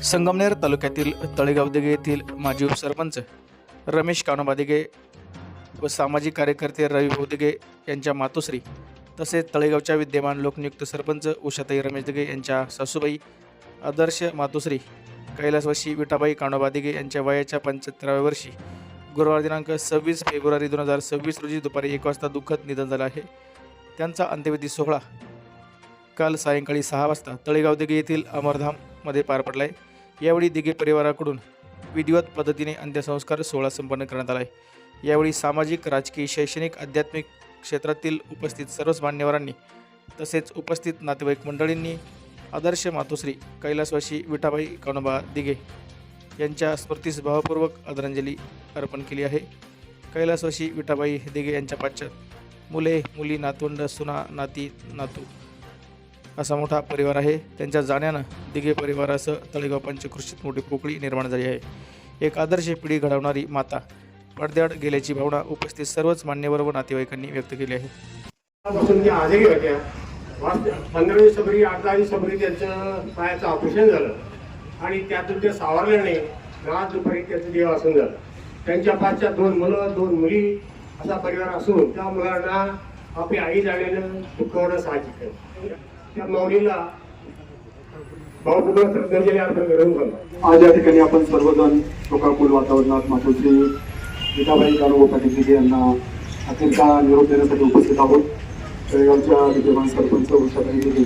संगमनेर तालुक्यातील तळेगाव दिघे येथील माजी उपसरपंच रमेश कान्होबा दिघे व सामाजिक कार्यकर्ते रविभाऊ दिघे यांच्या मातोश्री तसेच तळेगावच्या विद्यमान लोकनियुक्त सरपंच उषाताई रमेश दिघे यांच्या सासूबाई आदर्श मातोश्री कैलासवासी विठाबाई कान्होबा दिघे यांच्या वयाच्या 75व्या वर्षी गुरुवार दिनांक 26 फेब्रुवारी 2026 रोजी दुपारी 1 वाजता दुःखद निधन झालं आहे। त्यांचा अंत्यविधी सोहळा काल सायंकाळी 6 वाजता तळेगाव दिघे येथील अमरधाममध्ये पार पडला आहे। यावेळी दिघे परिवाराकडून विधिवत पद्धतीने अंत्यसंस्कार सोहळा संपन्न करण्यात आला आहे। यावेळी सामाजिक, राजकीय, शैक्षणिक, आध्यात्मिक क्षेत्रातील उपस्थित सर्वच मान्यवरांनी तसेच उपस्थित नातेवाईक मंडळींनी आदर्श मातोश्री कैलासवासी विठाबाई कान्होबा दिघे यांच्या स्मृतीस भावपूर्वक आदरांजली अर्पण केली आहे। कैलासवासी विठाबाई दिघे यांच्या पाश्चात मुले, मुली, नातवंड, सुना, नाती, नातू असा मोठा परिवार आहे। त्यांच्या जाण्यानं दिघे परिवारासह तळेगाव पंचक्रोशीत मोठी पोकळी निर्माण झाली आहे। एक आदर्श पिढी घडवणारी माता पडद्याआड गेल्याची भावना उपस्थित सर्वच मान्यवर व नातेवाईकांनी व्यक्त केली आहे। 15 सप्टेंबर 18 सप्टेंबर त्यांचं पायाचं ऑपरेशन झालं आणि त्यातून ते सावरल्याने रात दुपारी त्याचं देवासन झालं। त्यांच्या पाचच्या 2 मुलं 2 मुली असा परिवार असून त्या मुलांना आपली आई जाण्यानं दुःखवणं साहजिक आहे। त्या मौलीला भावपूर्ण श्रद्धांजली अर्पण करून आज या ठिकाणी आपण सर्वजण शोकाकुल वातावरणात मातोश्री विठाबाई कान्होबा पाटील दिघे यांना अखेरचा निरोप देण्यासाठी उपस्थित आहोत। तळेगावच्या विद्यमान सरपंच उषाताई दिघे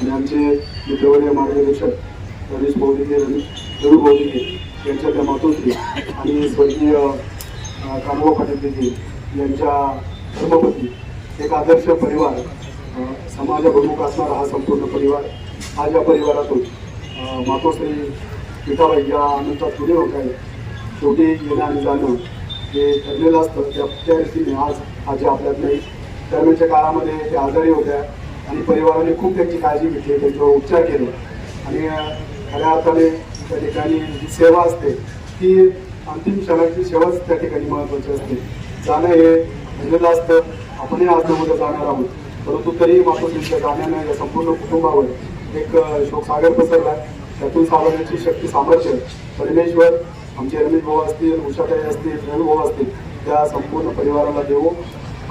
आणि आमचे मित्रवर्य मार्गदर्शक रमेश भाऊ दिघे, रविभाऊ दिघे यांच्या त्या मातोश्री आणि स्वर्गीय कान्होबा पाटील दिघे यांच्या धर्मपती एक आदर्श परिवार, समाजाभिमुख असणारा हा संपूर्ण परिवार आज या परिवारातून मातोश्री विठाबाई या अनंतात पुढे होत आहे। शेवटी येणं आणि जाणं हे ठरलेलं असतं। त्या रीतीने आज आपल्यात नाही। दरम्यानच्या काळामध्ये ते आजारी होत्या आणि परिवाराने खूप त्यांची काळजी घेतली, त्यांच्यावर उपचार केले आणि खऱ्या अर्थाने त्या ठिकाणी जी सेवा असते ती अंतिम क्षणाची सेवाच त्या ठिकाणी महत्त्वाची असते। जाणं हे ठरलेलं असतं। आपणही आज नमूद जाणार आहोत, परंतु तरी मातोश्रीच्या जाण्यानं या संपूर्ण कुटुंबावर एक शोकसागर पसरला। त्यातून सावरण्याची शक्ती, सामर्थ्य परमेश्वर आमचे रमेश भाऊ असतील, उषाताई असतील, रवी भाऊ असतील त्या संपूर्ण परिवाराला देवो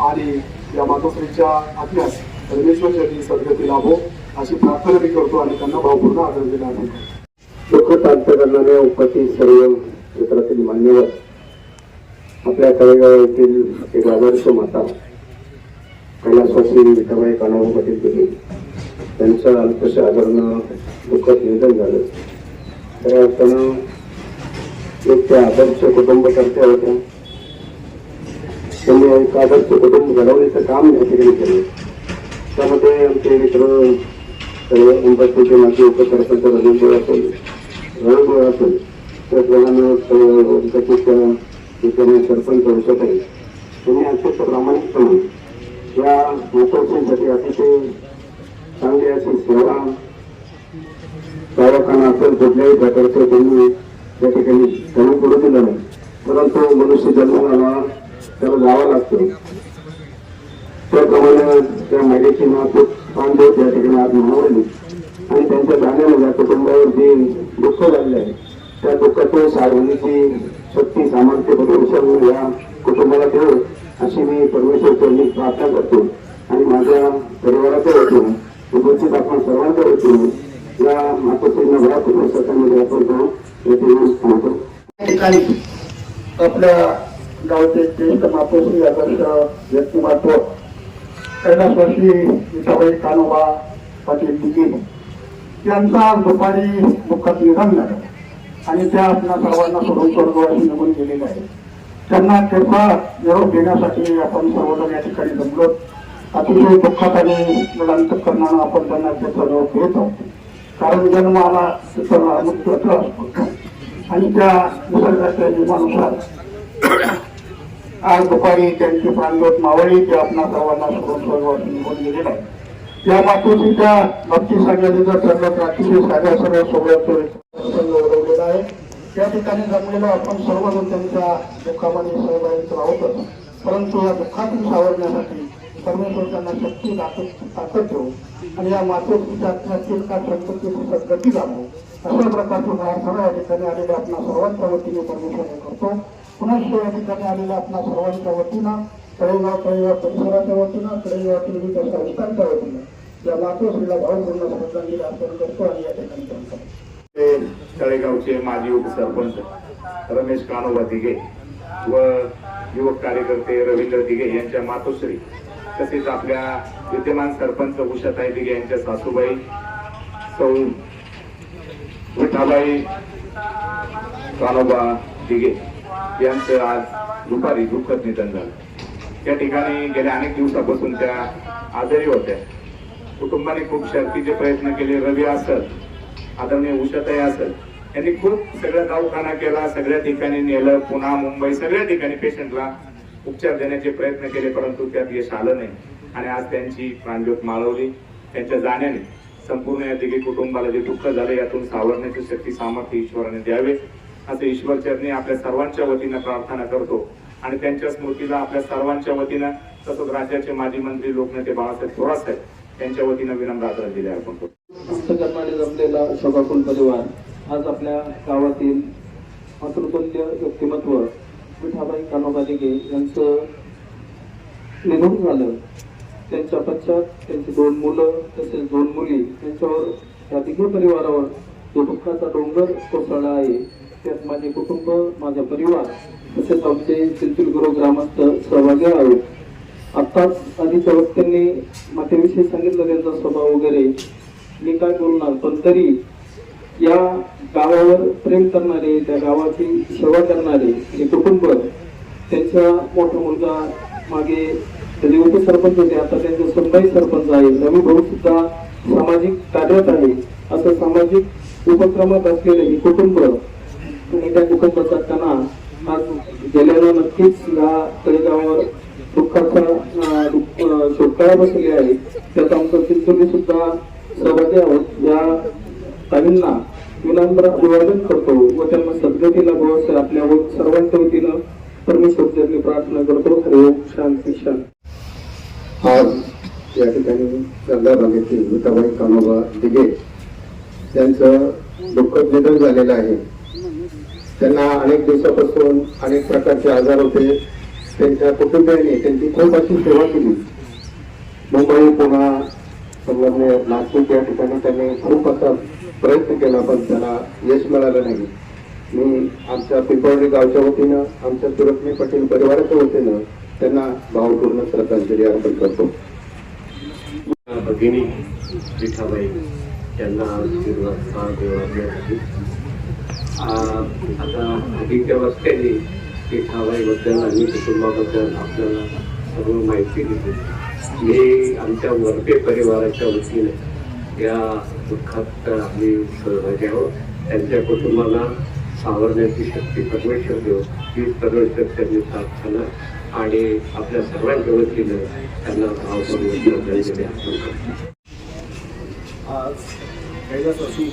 आणि या मातोश्रीच्या आत्म्यास परमेश्वर यांनी सद्गती लाभो अशी प्रार्थना मी करतो आणि त्यांना भावपूर्ण आदरांजली अर्पण करतो। दुःख शांत करणारे उपस्थित सर्व क्षेत्रातील मान्यवर, आपल्या तळेगाव येथील एक आदर्श माता कैलासवासी विठाबाई कान्होबा पाटील दिघे त्यांचं अल्पशा आजारानं दुःखद निधन झालं। खऱ्या अर्थानं एक त्या आदर्श कुटुंबकर्त्या होत्या। त्यांनी एक आदर्श कुटुंब घडवण्याचं काम या ठिकाणी केलं। त्यामध्ये आमचे मित्र उपस्थित माजी उपसरपंच रवीभाऊ असेल, रविभाऊ असेल, त्याचप्रमाणे सरपंच उषाताई त्यांनी अत्यंत प्रामाणिकपणे या मातोश्रींसाठी अतिशय चांगली अशी सेवा गायकांना असेल कुठल्याही प्रकारचं त्यांनी या ठिकाणी कमी करू दिलं नाही। परंतु मनुष्य जन्माला त्याला जावं लागतं, त्याप्रमाणे त्या महिलेची नातू बांधव या ठिकाणी आज मानवली आणि त्यांच्या जाण्याने या कुटुंबावर जे दुःख झालेलं आहे त्या दुःखातून साधण्याची शक्ती, सामर्थ्य परमेश्वर या कुटुंबाला देऊ अशी मी परमेश्वरची प्रार्थना करतो आणि माझ्या परिवाराच्या वतीने उपस्थित आपण सर्वांच्या वतीने या मातोश्रींना भरापूर्ण सरकारमध्ये अर्पण करून आपल्या गावचे ज्येष्ठ मातोश्री आदर्श व्यक्तिमत्व कैलासवासी विठाबाई कान्होबा पाटील दिघे यांचा दुपारी दुःखात निधन झालं आणि त्या आपल्या सर्वांना सोडून स्वर्गवासी निघून गेलेले आहे। त्यांना त्याचा निरोप देण्यासाठी आपण सर्वजण या ठिकाणी जमलो। अतिशय दुःखात आणि अंतःकरणानं आपण त्यांना त्याचा निरोप देत आहोत, कारण जन्म आला त्याचा मृत्यूचा असतो आणि त्या निसर्गाच्या नियमानुसार आज दुपारी त्यांची प्राणज्योत मावळी ते आपल्या सर्वांना सोडून स्वर्गवासी निघून गेलेला आहे। या मातोश्रीच्या बाबतीत सांगायचं जर ठरलं तर अतिशय साध्या सर्व सोबत उडवलेला आहे। त्या ठिकाणी जमलेलं आपण सर्वजण त्यांच्या दुःखामध्ये सहभागी आहोतच, परंतु या दुःखातून सावरण्यासाठी परमेश्वर त्यांना शक्ती ताकद देऊ आणि या मातोश्रीच्या आत्म्यातील का संततीची सद्गती लाभो अशा प्रकारची प्रार्थना या ठिकाणी आलेल्या आपल्या सर्वांच्या वतीने परमेश्वर करतो. पुन्हा या ठिकाणी आलेल्या आपल्या सर्वांच्या वतीनं तळेगाव परिसराच्या वतीनं तळेगावातील विविध संस्थांच्या वतीनं या मातोश्रीला भावपूर्ण श्रद्धांजली अर्पण करतो आणि या ठिकाणी करतो. तळेगावचे माजी उपसरपंच रमेश कानोबा दिघे व युवक कार्यकर्ते रवींद्र दिघे यांच्या मातोश्री तसेच आपल्या विद्यमान सरपंच उषाताई दिघे यांच्या सासूबाई सौ विठाबाई कानोबा दिघे यांचं आज दुपारी दुःखद निधन झालं. त्या ठिकाणी गेल्या अनेक दिवसापासून त्या आजारी होत्या. कुटुंबाने खूप शर्थीचे प्रयत्न केले. रवी असत, आदरणीय उषाताई असत यांनी खूप सगळं दवाखाना केला, सगळ्या ठिकाणी नेलं, पुन्हा मुंबई सगळ्या ठिकाणी पेशंटला उपचार देण्याचे प्रयत्न केले, परंतु त्यात यश आलं नाही. आणि आज त्यांची प्राणज्योत माळवली. त्यांच्या जाण्याने संपूर्ण या दिघे कुटुंबाला जे दुःख झाले यातून सावरण्याची शक्ती सामर्थ्य ईश्वराने द्यावे असे ईश्वरचरणी आपल्या सर्वांच्या वतीनं प्रार्थना करतो. आणि त्यांच्या स्मृतीला आपल्या सर्वांच्या वतीनं तसंच राज्याचे माजी मंत्री लोकनेते बाळासाहेब थोरात यांच्या वतीनं विनम्र आदरांजली अर्पण करतो. पुस्तकांमध्ये जमलेला शोकाकुल परिवार आज आपल्या गावातील मातृतुल्य व्यक्तिमत्व विठाबाई कानोबा दिघे यांचं निधन झालं. त्यांच्या पश्चात त्यांची 2 मुलं तसेच 2 मुली यांच्यावर या दिघे परिवारावर जो दुःखाचा डोंगर कोसळला आहे त्यात माझे कुटुंब, माझा परिवार तसेच आमचे चिंचुलगुरू ग्रामस्थ सहभागी आहेत. आत्ताच आधीच्या वक्त्यांनी मातेविषयी सांगितलं त्यांचा स्वभाव वगैरे, मी काय बोलणार, पण तरी या गावावर प्रेम करणारे, त्या गावाची सेवा करणारे हे कुटुंब, त्यांचा मोठा मुलगा मागे त्याचे उपसरपंच होते, आता त्यांचे सुनबाई सरपंच आहे. रवी भाऊ सुद्धा सामाजिक कार्यात आहे. असं सामाजिक उपक्रमात असलेले हे कुटुंब आणि त्या कुटुंबाचा कणा आज गेल्यानं नक्कीच या तळेगावावर दुःखाचा शोधकाळा बसले आहे. त्यात आमचं चिंचोली सुद्धा सहभागी आहोत. या ताईंना विनम्र अभिवादन करतो व त्यांना सद्गतीला भवसे आपल्या सर्वांच्या वतीनं परमेश्वरचरणी प्रार्थना करतो. हरि ओम, शांती शांती. आज या ठिकाणी चंदा भागातील विठाबाई कानोबा दिघे यांचं दुःखद निधन झालेलं आहे. त्यांना अनेक दिवसापासून अनेक प्रकारचे आजार होते. त्यांच्या कुटुंबियांनी त्यांची खूप अशी सेवा केली. मुंबई, पुणा, संगमनेर, नागपूर या ठिकाणी त्यांनी खूप असा प्रयत्न केला, पण त्यांना यश मिळालं नाही. मी आमच्या पिंपळी गावच्या वतीनं, आमच्या सुरत्मी पटेल परिवाराच्या वतीनं त्यांना भावपूर्ण श्रद्धांजली अर्पण करतो. भगिनी विठाबाई यांना आशीर्वाद देवासाठी आता आधीच्या वस्त्याने विठाबाईबद्दल आणि कुटुंबाबद्दल आपल्याला सर्व माहिती दिली. मी आमच्या वरपे परिवाराच्या वतीने या दुःखात आम्ही सहभागी आहोत. त्यांच्या कुटुंबाला सावरण्याची शक्ती परमेश्वर देव ही परमेश्वर त्यांनी प्रार्थना आणि आपल्या सर्वांच्या वतीनं त्यांना भावपूर्ण श्रद्धांजली अर्पण करतो. आज कैलासवासी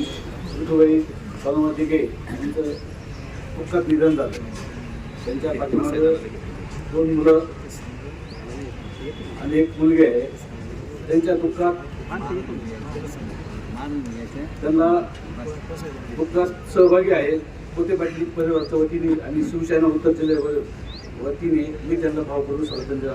विठुबाई कानोबा दिघे यांचं दुःखात निधन झालं. त्यांच्या पाठीमागे 2 मुलं आणि 1 मुलगी आहे. त्यांच्या दुःखात त्यांना दुःखात सहभागी आहेत. पोते पाटील परिवाराच्या वतीने आणि शिवसेना उत्तर जिल्ह्याच्या वतीने मी त्यांना भावपूर्ण श्रद्धांजली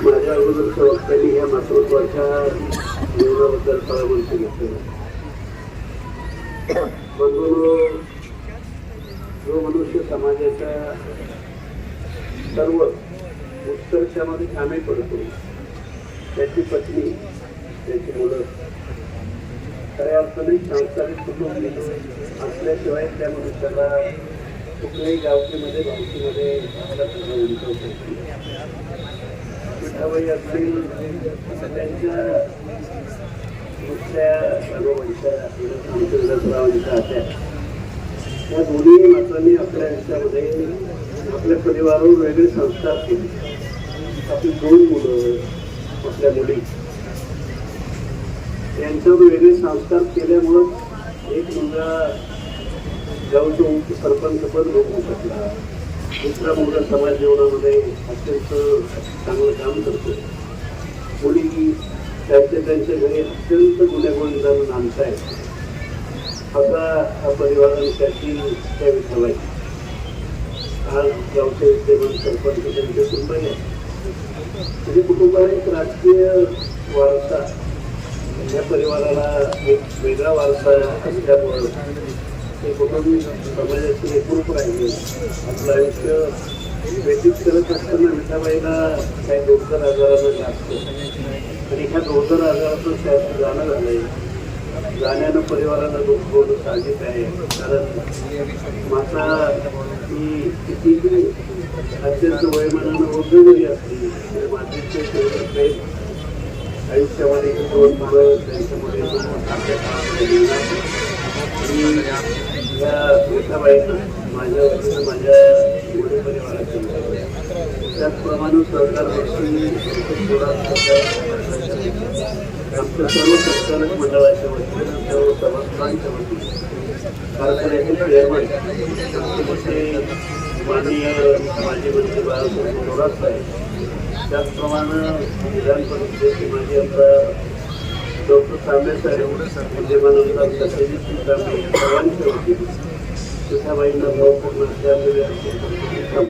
माझ्या अगोदर वक्त्यांनी या मातृत्वाच्या जीवनाबद्दल परामर्श घेतलेला. बंधूंनो, जो मनुष्य समाजाच्या सर्व उत्कर्षामध्ये सामील पडतो, त्याची पत्नी, त्याची मुलं खऱ्या अर्थाने सांस्कारिक कुटुंब असल्याशिवाय त्या मनुष्याला कुठल्याही गावकीमध्ये भावकीमध्ये विठाबाई असतील, त्यांच्या नुसत्या रावांच्या आत्या, या दोन्ही मात्रांनी आपल्या आयुष्यामध्ये आपल्या परिवारावर वेगळे संस्कार केले. आपली 2 मुलं आपल्या मुली यांच्यावर वेगळे संस्कार केल्यामुळं एक मुलगा गावचं सरपंच पद मिळवू शकला, दुसरा मुलगा समाज जीवनामध्ये अत्यंत चांगलं काम करतो, मुली त्यांच्या घरी अत्यंत गुन्हेगोविंदानं नामचा आहे, असा हा परिवाराने त्याची त्या विठाबाई आज गावचे विद्यमान सरपंच त्यांचे कुटुंब आहे. म्हणजे कुटुंबाला एक राजकीय वारसा, या परिवाराला एक वेगळा वारसा असल्यामुळं ते कुटुंब समाजाचे एकरूप राहिले. आपलं आयुष्य व्यतीत करत असताना विठाबाईला काही 2-4 आजारानं लागतं आणि ह्या 2-4 आजारातून त्याचं जाणं झालंय. जाण्यानं परिवाराला दुःख होणं साहजिक आहे, कारण माता ही कितीही अत्यंत वयोमानानं वृद्ध जरी असली तरी मातेचे प्रेम आयुष्यामध्ये 2 मुलं त्यांच्यामध्ये या विठाबाईंना माझ्या वतीनं माझ्या मुली परिवाराच्या त्याचप्रमाणे सरकार आमच्या सर्व संचालक मंडळाच्या वतीनं सर्व सभासदांच्या वतीनं कारखान्याचे चेअरमन माननीय माजी मंत्री बाळासाहेब थोरात साहेब, त्याचप्रमाणे विधान परिषदेचे माजी आमदार डॉक्टर तांबे साहेब, विद्यमान आमदार सत्यजित तांबे सर्वांच्या वतीनं विठाबाईंना भावपूर्ण